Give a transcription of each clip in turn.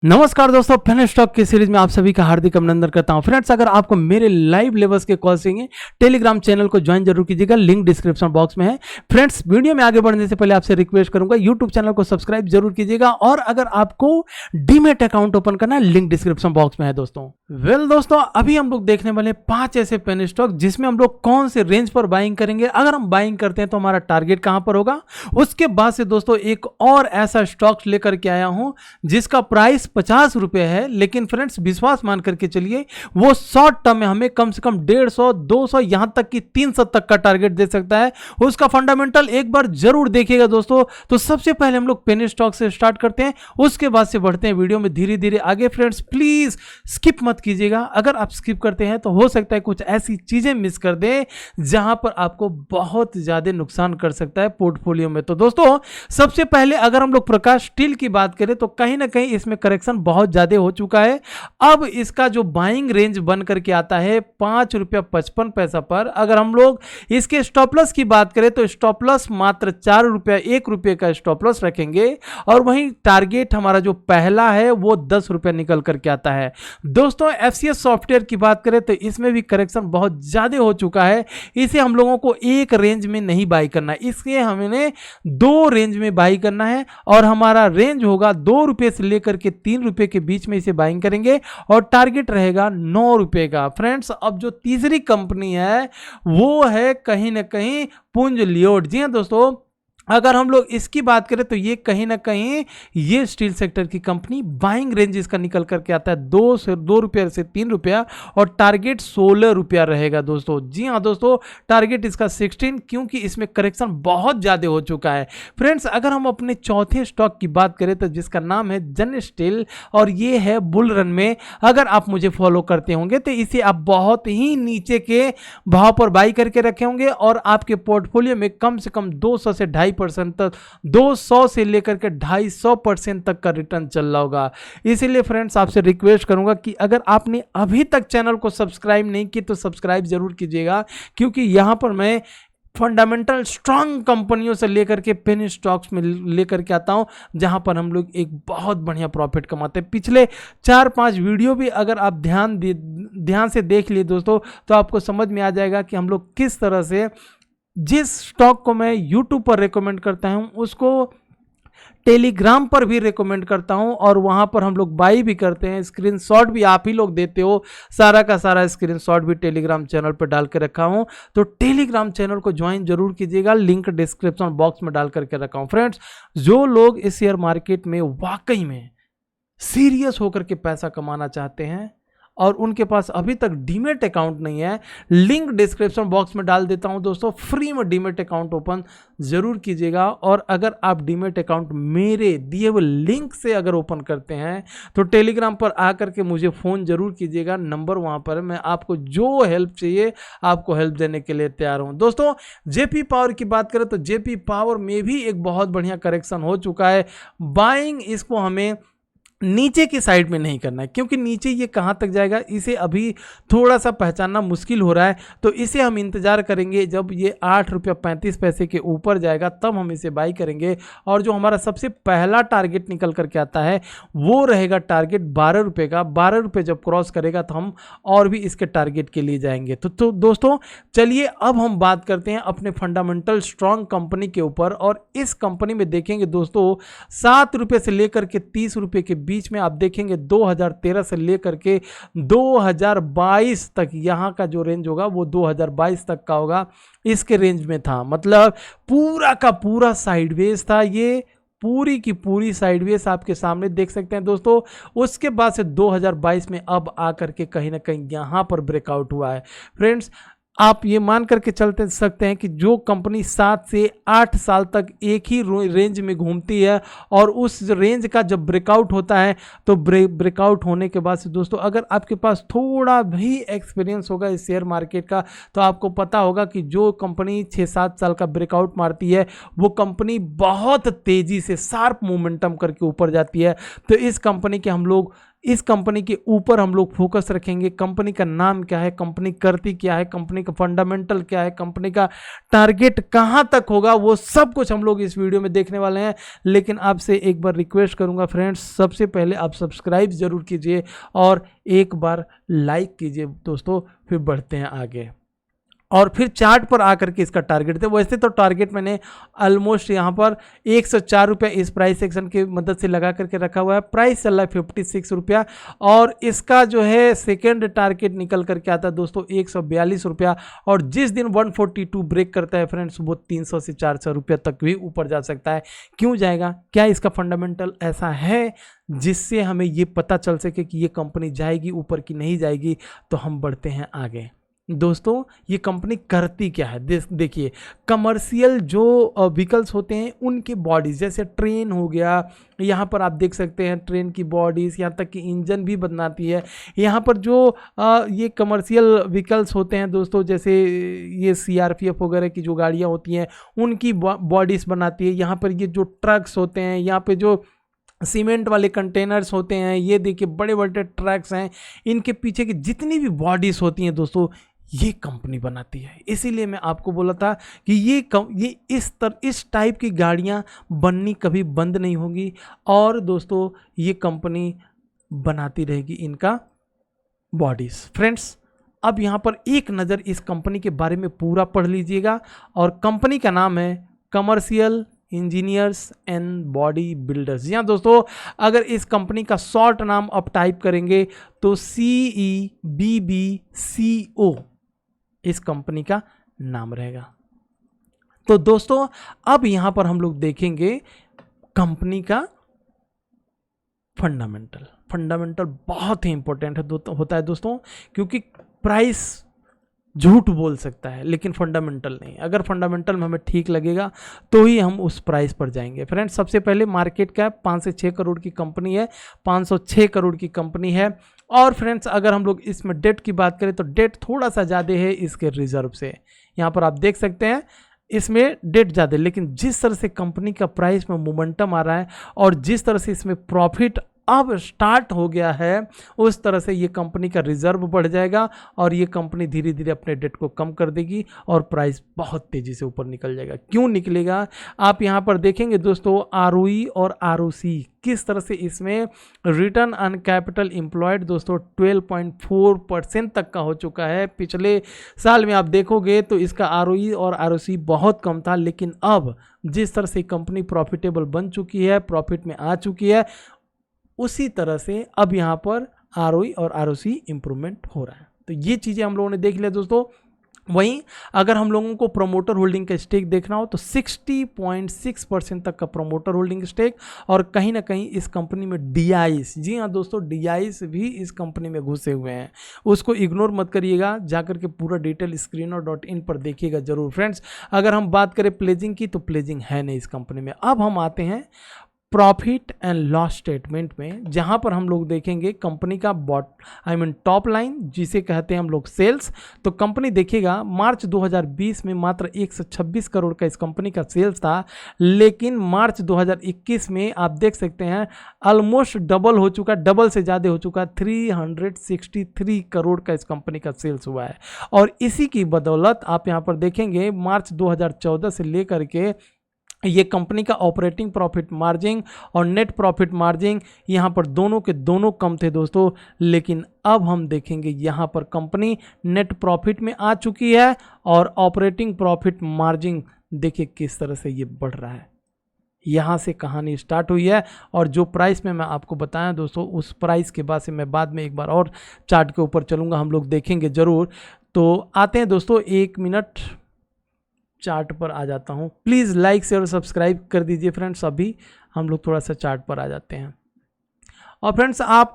नमस्कार दोस्तों, pen stock की सीरीज में आप सभी का हार्दिक अभिनंदन करता हूं। फ्रेंड्स, अगर आपको मेरे लाइव लेवल्स के कॉल चाहिए, टेलीग्राम चैनल को ज्वाइन जरूर कीजिएगा, लिंक डिस्क्रिप्शन बॉक्स में है। फ्रेंड्स, वीडियो में आगे बढ़ने से पहले आपसे रिक्वेस्ट करूंगा, यूट्यूब चैनल को सब्सक्राइब जरूर कीजिएगा और अगर आपको डीमेट अकाउंट ओपन करना है, लिंक डिस्क्रिप्शन बॉक्स में है दोस्तों। दोस्तों, अभी हम लोग देखने वाले 5 ऐसे पेन स्टॉक जिसमें हम लोग कौन से रेंज पर बाइंग करेंगे, अगर हम बाइंग करते हैं तो हमारा टारगेट कहां पर होगा। उसके बाद से दोस्तों एक और ऐसा स्टॉक लेकर के आया हूं जिसका प्राइस 50 रुपए है, लेकिन फ्रेंड्स विश्वास मान करके चलिए वो शॉर्ट टर्म में हमें कम से कम 150, 200 यहां तक कि 300 तक का टारगेट दे सकता है। उसका फंडामेंटल एक बार जरूर देखिएगा दोस्तों। तो सबसे पहले हम लोग पेनी स्टॉक से स्टार्ट करते हैं, उसके बाद से बढ़ते हैं वीडियो में धीरे धीरे आगे। फ्रेंड्स प्लीज स्किप मत कीजिएगा, अगर आप स्किप करते हैं तो हो सकता है कुछ ऐसी चीजें मिस कर दें जहां पर आपको बहुत ज्यादा नुकसान कर सकता है पोर्टफोलियो में। तो दोस्तों सबसे पहले अगर हम लोग प्रकाश स्टील की बात करें तो कहीं ना कहीं इसमें करेक्शन बहुत ज्यादा हो चुका है। अब इसका जो बाइंग रेंज बन करके आता है 5 रुपया 55 पैसा पर। अगर हम लोग इसके स्टॉप लॉस की बात करें तो स्टॉप लॉस मात्र 4 रुपया, 1 रुपये का स्टॉप लॉस रखेंगे और वहीं टारगेट हमारा जो पहला है वो 10 रुपया निकल करके आता है। दोस्तों एफसीएस सॉफ्टवेयर की बात करें तो इसमें भी करेक्शन बहुत ज्यादा हो चुका है। इसे हम लोगों को एक रेंज में नहीं बाई करना है, इसलिए हमें 2 रेंज में बाई करना है और हमारा रेंज होगा 2 रुपये से लेकर के 3 रुपये के बीच में इसे बाइंग करेंगे और टारगेट रहेगा 9 रुपये का। फ्रेंड्स, अब जो तीसरी कंपनी है वो है कहीं ना कहीं पुंज लियोट। जी हां दोस्तों, अगर हम लोग इसकी बात करें तो ये कहीं ना कहीं ये स्टील सेक्टर की कंपनी, बाइंग रेंज इसका निकल करके आता है 2 रुपया से 3 रुपया और टारगेट 16 रुपया रहेगा दोस्तों। जी हाँ दोस्तों, टारगेट इसका 16, क्योंकि इसमें करेक्शन बहुत ज़्यादा हो चुका है। फ्रेंड्स, अगर हम अपने चौथे स्टॉक की बात करें तो जिसका नाम है जन स्टील और ये है बुल रन में। अगर आप मुझे फॉलो करते होंगे तो इसे आप बहुत ही नीचे के भाव पर बाई करके रखे होंगे और आपके पोर्टफोलियो में कम से कम 200 से 2.5% तक, 200 से लेकर के 250% तक का रिटर्न चल रहा होगा। इसीलिए फ्रेंड्स आपसे रिक्वेस्ट करूंगा कि अगर आपने अभी तक चैनल को सब्सक्राइब नहीं की तो सब्सक्राइब जरूर कीजिएगा, क्योंकि यहां पर मैं फंडामेंटल स्ट्रांग कंपनियों से लेकर के पेनी स्टॉक्स में लेकर के आता हूं जहां पर हम लोग एक बहुत बढ़िया प्रॉफिट कमाते हैं। पिछले 4-5 वीडियो भी अगर आप ध्यान से देख लिए दोस्तों तो आपको समझ में आ जाएगा कि हम लोग किस तरह से जिस स्टॉक को मैं YouTube पर रेकमेंड करता हूं उसको टेलीग्राम पर भी रेकमेंड करता हूं और वहां पर हम लोग बाई भी करते हैं। स्क्रीनशॉट भी आप ही लोग देते हो, सारा का सारा स्क्रीनशॉट भी टेलीग्राम चैनल पर डाल के रखा हूं। तो टेलीग्राम चैनल को ज्वाइन जरूर कीजिएगा, लिंक डिस्क्रिप्शन बॉक्स में डाल करके रखा हूं। फ्रेंड्स, जो लोग इस शेयर मार्केट में वाकई में सीरियस होकर के पैसा कमाना चाहते हैं और उनके पास अभी तक डीमेट अकाउंट नहीं है, लिंक डिस्क्रिप्शन बॉक्स में डाल देता हूं दोस्तों। फ्री में डीमेट अकाउंट ओपन जरूर कीजिएगा और अगर आप डीमेट अकाउंट मेरे दिए हुए लिंक से अगर ओपन करते हैं तो टेलीग्राम पर आकर के मुझे फ़ोन जरूर कीजिएगा, नंबर वहां पर है। मैं आपको जो हेल्प चाहिए आपको हेल्प देने के लिए तैयार हूं। दोस्तों जेपी पावर की बात करें तो जेपी पावर में भी एक बहुत बढ़िया करेक्शन हो चुका है। बाइंग इसको हमें नीचे की साइड में नहीं करना है, क्योंकि नीचे ये कहां तक जाएगा इसे अभी थोड़ा सा पहचानना मुश्किल हो रहा है। तो इसे हम इंतजार करेंगे जब ये 8 रुपया 35 पैसे के ऊपर जाएगा तब हम इसे बाई करेंगे और जो हमारा सबसे पहला टारगेट निकल करके आता है वो रहेगा टारगेट 12 रुपये का। 12 रुपये जब क्रॉस करेगा तो हम और भी इसके टारगेट के लिए जाएंगे। तो दोस्तों चलिए अब हम बात करते हैं अपने फंडामेंटल स्ट्रॉन्ग कंपनी के ऊपर और इस कंपनी में देखेंगे दोस्तों 7 रुपये से लेकर के 30 रुपये के बीच में आप देखेंगे 2013 से लेकर के 2022 तक यहाँ का जो रेंज होगा वो 2022 तक का होगा, इसके रेंज में था। मतलब पूरा का पूरा साइडवेज था, ये पूरी की पूरी साइडवेज आपके सामने देख सकते हैं दोस्तों। उसके बाद से 2022 में अब आकर के कहीं ना कहीं यहाँ पर ब्रेकआउट हुआ है। फ्रेंड्स, आप ये मान करके चलते सकते हैं कि जो कंपनी 7 से 8 साल तक एक ही रेंज में घूमती है और उस रेंज का जब ब्रेकआउट होता है तो ब्रेकआउट होने के बाद से दोस्तों अगर आपके पास थोड़ा भी एक्सपीरियंस होगा इस शेयर मार्केट का तो आपको पता होगा कि जो कंपनी 6-7 साल का ब्रेकआउट मारती है वो कंपनी बहुत तेज़ी से शार्प मोमेंटम करके ऊपर जाती है। तो इस कंपनी के हम लोग इस कंपनी के ऊपर हम लोग फोकस रखेंगे। कंपनी का नाम क्या है, कंपनी करती क्या है, कंपनी का फंडामेंटल क्या है, कंपनी का टारगेट कहां तक होगा, वो सब कुछ हम लोग इस वीडियो में देखने वाले हैं। लेकिन आपसे एक बार रिक्वेस्ट करूंगा फ्रेंड्स, सबसे पहले आप सब्सक्राइब जरूर कीजिए और एक बार लाइक कीजिए दोस्तों, फिर बढ़ते हैं आगे। और फिर चार्ट पर आकर के इसका टारगेट थे। वैसे तो टारगेट मैंने ऑलमोस्ट यहाँ पर 104 रुपया इस प्राइस सेक्शन की मदद से लगा करके रखा हुआ है। प्राइस चल रहा है 56 रुपया और इसका जो है सेकेंड टारगेट निकल करके आता है दोस्तों 142 रुपया। और जिस दिन 142 ब्रेक करता है फ्रेंड्स, वो 300 से 400 रुपया तक भी ऊपर जा सकता है। क्यों जाएगा? क्या इसका फंडामेंटल ऐसा है जिससे हमें ये पता चल सके कि ये कंपनी जाएगी ऊपर की नहीं जाएगी? तो हम बढ़ते हैं आगे। दोस्तों, ये कंपनी करती क्या है? देखिए, कमर्शियल जो व्हीकल्स होते हैं उनके बॉडीज, जैसे ट्रेन हो गया, यहाँ पर आप देख सकते हैं ट्रेन की बॉडीज़, यहाँ तक कि इंजन भी बनाती है। यहाँ पर जो ये कमर्शियल व्हीकल्स होते हैं दोस्तों, जैसे ये CRPF वगैरह की जो गाड़ियाँ होती हैं उनकी बॉडीज़ बनाती है। यहाँ पर ये जो ट्रक्स होते हैं, यहाँ पे जो सीमेंट वाले कंटेनर्स होते हैं, ये देखिए बड़े बड़े ट्रक्स हैं, इनके पीछे की जितनी भी बॉडीज़ होती हैं दोस्तों, ये कंपनी बनाती है। इसीलिए मैं आपको बोला था कि ये इस टाइप की गाड़ियां बननी कभी बंद नहीं होगी और दोस्तों ये कंपनी बनाती रहेगी इनका बॉडीज़। फ्रेंड्स, अब यहाँ पर एक नज़र इस कंपनी के बारे में पूरा पढ़ लीजिएगा। और कंपनी का नाम है commercial engineers and body builders. जी हाँ दोस्तों, अगर इस कंपनी का शॉर्ट नाम आप टाइप करेंगे तो CEBBCO इस कंपनी का नाम रहेगा। तो दोस्तों, अब यहां पर हम लोग देखेंगे कंपनी का फंडामेंटल बहुत ही इंपॉर्टेंट होता है दोस्तों, क्योंकि प्राइस झूठ बोल सकता है लेकिन फंडामेंटल नहीं। अगर फंडामेंटल में हमें ठीक लगेगा तो ही हम उस प्राइस पर जाएंगे। फ्रेंड्स, सबसे पहले मार्केट कैप 5 से 6 करोड़ की कंपनी है, 506 करोड़ की कंपनी है। और फ्रेंड्स, अगर हम लोग इसमें डेट की बात करें तो डेट थोड़ा सा ज़्यादा है इसके रिजर्व से। यहाँ पर आप देख सकते हैं इसमें डेट ज़्यादा है, लेकिन जिस तरह से कंपनी का प्राइस में मोमेंटम आ रहा है और जिस तरह से इसमें प्रॉफिट अब स्टार्ट हो गया है, उस तरह से ये कंपनी का रिजर्व बढ़ जाएगा और ये कंपनी धीरे धीरे अपने डेट को कम कर देगी और प्राइस बहुत तेज़ी से ऊपर निकल जाएगा। क्यों निकलेगा? आप यहाँ पर देखेंगे दोस्तों, ROE और ROC किस तरह से इसमें रिटर्न ऑन कैपिटल एम्प्लॉयड दोस्तों 12.4% तक का हो चुका है। पिछले साल में आप देखोगे तो इसका ROE और ROC बहुत कम था, लेकिन अब जिस तरह से कंपनी प्रॉफिटेबल बन चुकी है, प्रॉफिट में आ चुकी है, उसी तरह से अब यहाँ पर ROE और ROC इंप्रूवमेंट हो रहा है। तो ये चीज़ें हम लोगों ने देख लिया दोस्तों। वहीं अगर हम लोगों को प्रोमोटर होल्डिंग का स्टेक देखना हो तो 60.6% तक का प्रोमोटर होल्डिंग स्टेक, और कहीं ना कहीं इस कंपनी में DIs, जी हाँ दोस्तों, DIs भी इस कंपनी में घुसे हुए हैं। उसको इग्नोर मत करिएगा, जाकर के पूरा डिटेल screener.in पर देखिएगा जरूर। फ्रेंड्स, अगर हम बात करें प्लेजिंग की तो प्लेजिंग है नहीं इस कंपनी में। अब हम आते हैं प्रॉफिट एंड लॉस स्टेटमेंट में, जहां पर हम लोग देखेंगे कंपनी का टॉप लाइन, जिसे कहते हैं हम लोग सेल्स। तो कंपनी देखिएगा मार्च 2020 में मात्र 126 करोड़ का इस कंपनी का सेल्स था, लेकिन मार्च 2021 में आप देख सकते हैं ऑलमोस्ट डबल हो चुका, डबल से ज़्यादा हो चुका, 363 करोड़ का इस कंपनी का सेल्स हुआ है। और इसी की बदौलत आप यहाँ पर देखेंगे मार्च 2014 से लेकर के ये कंपनी का ऑपरेटिंग प्रॉफिट मार्जिन और नेट प्रॉफिट मार्जिन यहाँ पर दोनों के दोनों कम थे दोस्तों। लेकिन अब हम देखेंगे यहाँ पर कंपनी नेट प्रॉफिट में आ चुकी है और ऑपरेटिंग प्रॉफिट मार्जिन देखिए किस तरह से ये बढ़ रहा है। यहाँ से कहानी स्टार्ट हुई है और जो प्राइस में मैं आपको बताया दोस्तों, उस प्राइस के बाद से मैं बाद में एक बार और चार्ट के ऊपर चलूँगा, हम लोग देखेंगे ज़रूर। तो आते हैं दोस्तों, 1 मिनट चार्ट पर आ जाता हूं। प्लीज़ लाइक शेयर और सब्सक्राइब कर दीजिए फ्रेंड्स। अभी हम लोग थोड़ा सा चार्ट पर आ जाते हैं। और फ्रेंड्स, आप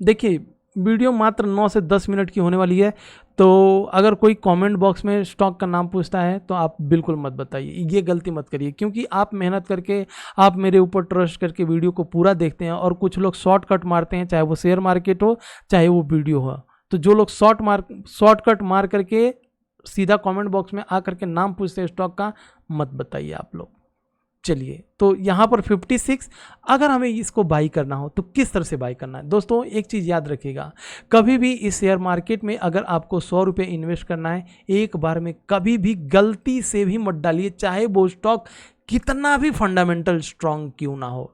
देखिए वीडियो मात्र 9 से 10 मिनट की होने वाली है, तो अगर कोई कमेंट बॉक्स में स्टॉक का नाम पूछता है तो आप बिल्कुल मत बताइए, ये गलती मत करिए, क्योंकि आप मेहनत करके, आप मेरे ऊपर ट्रस्ट करके वीडियो को पूरा देखते हैं और कुछ लोग शॉर्टकट मारते हैं, चाहे वो शेयर मार्केट हो चाहे वो वीडियो हो। तो जो लोग शॉर्टकट मार करके सीधा कमेंट बॉक्स में आकर के नाम पूछते हैं स्टॉक का, मत बताइए आप लोग। चलिए, तो यहाँ पर 56, अगर हमें इसको बाई करना हो तो किस तरह से बाई करना है दोस्तों? एक चीज़ याद रखिएगा, कभी भी इस शेयर मार्केट में अगर आपको 100 रुपये इन्वेस्ट करना है, एक बार में कभी भी गलती से भी मत डालिए, चाहे वो स्टॉक कितना भी फंडामेंटल स्ट्रांग क्यों ना हो।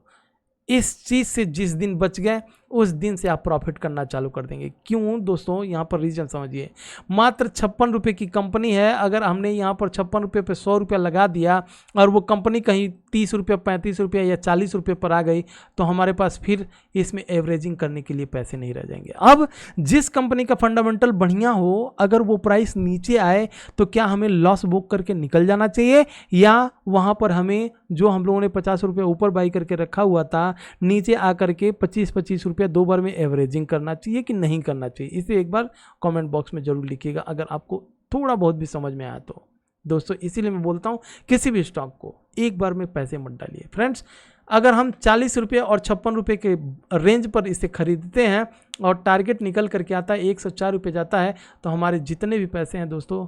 इस चीज़ से जिस दिन बच गए उस दिन से आप प्रॉफिट करना चालू कर देंगे। क्यों दोस्तों? यहाँ पर रीजन समझिए, मात्र 56 रुपये की कंपनी है, अगर हमने यहाँ पर 56 रुपये पे 100 रुपया लगा दिया और वो कंपनी कहीं 30 रुपये 35 रुपये या 40 रुपये पर आ गई तो हमारे पास फिर इसमें एवरेजिंग करने के लिए पैसे नहीं रह जाएंगे। अब जिस कंपनी का फंडामेंटल बढ़िया हो, अगर वो प्राइस नीचे आए तो क्या हमें लॉस बुक करके निकल जाना चाहिए, या वहाँ पर हमें जो हम लोगों ने 50 रुपये ऊपर बाई करके रखा हुआ था, नीचे आकर के 25-25 रुपये दो बार में एवरेजिंग करना चाहिए कि नहीं करना चाहिए? इसे एक बार कमेंट बॉक्स में जरूर लिखिएगा अगर आपको थोड़ा बहुत भी समझ में आया तो। दोस्तों इसीलिए मैं बोलता हूँ किसी भी स्टॉक को एक बार में पैसे मत डालिए। फ्रेंड्स, अगर हम 40 रुपये और 56 रुपये के रेंज पर इसे खरीदते हैं और टारगेट निकल करके आता है 104 रुपये जाता है, तो हमारे जितने भी पैसे हैं दोस्तों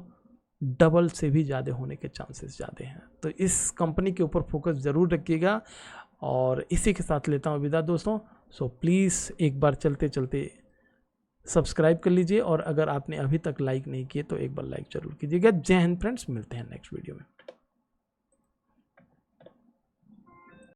डबल से भी ज़्यादा होने के चांसेस ज़्यादा हैं। तो इस कंपनी के ऊपर फोकस ज़रूर रखिएगा और इसी के साथ लेता हूँ विदा दोस्तों। सो प्लीज़ एक बार चलते चलते सब्सक्राइब कर लीजिए और अगर आपने अभी तक लाइक नहीं किए तो एक बार लाइक ज़रूर कीजिएगा। जय हिंद फ्रेंड्स, मिलते हैं नेक्स्ट वीडियो में।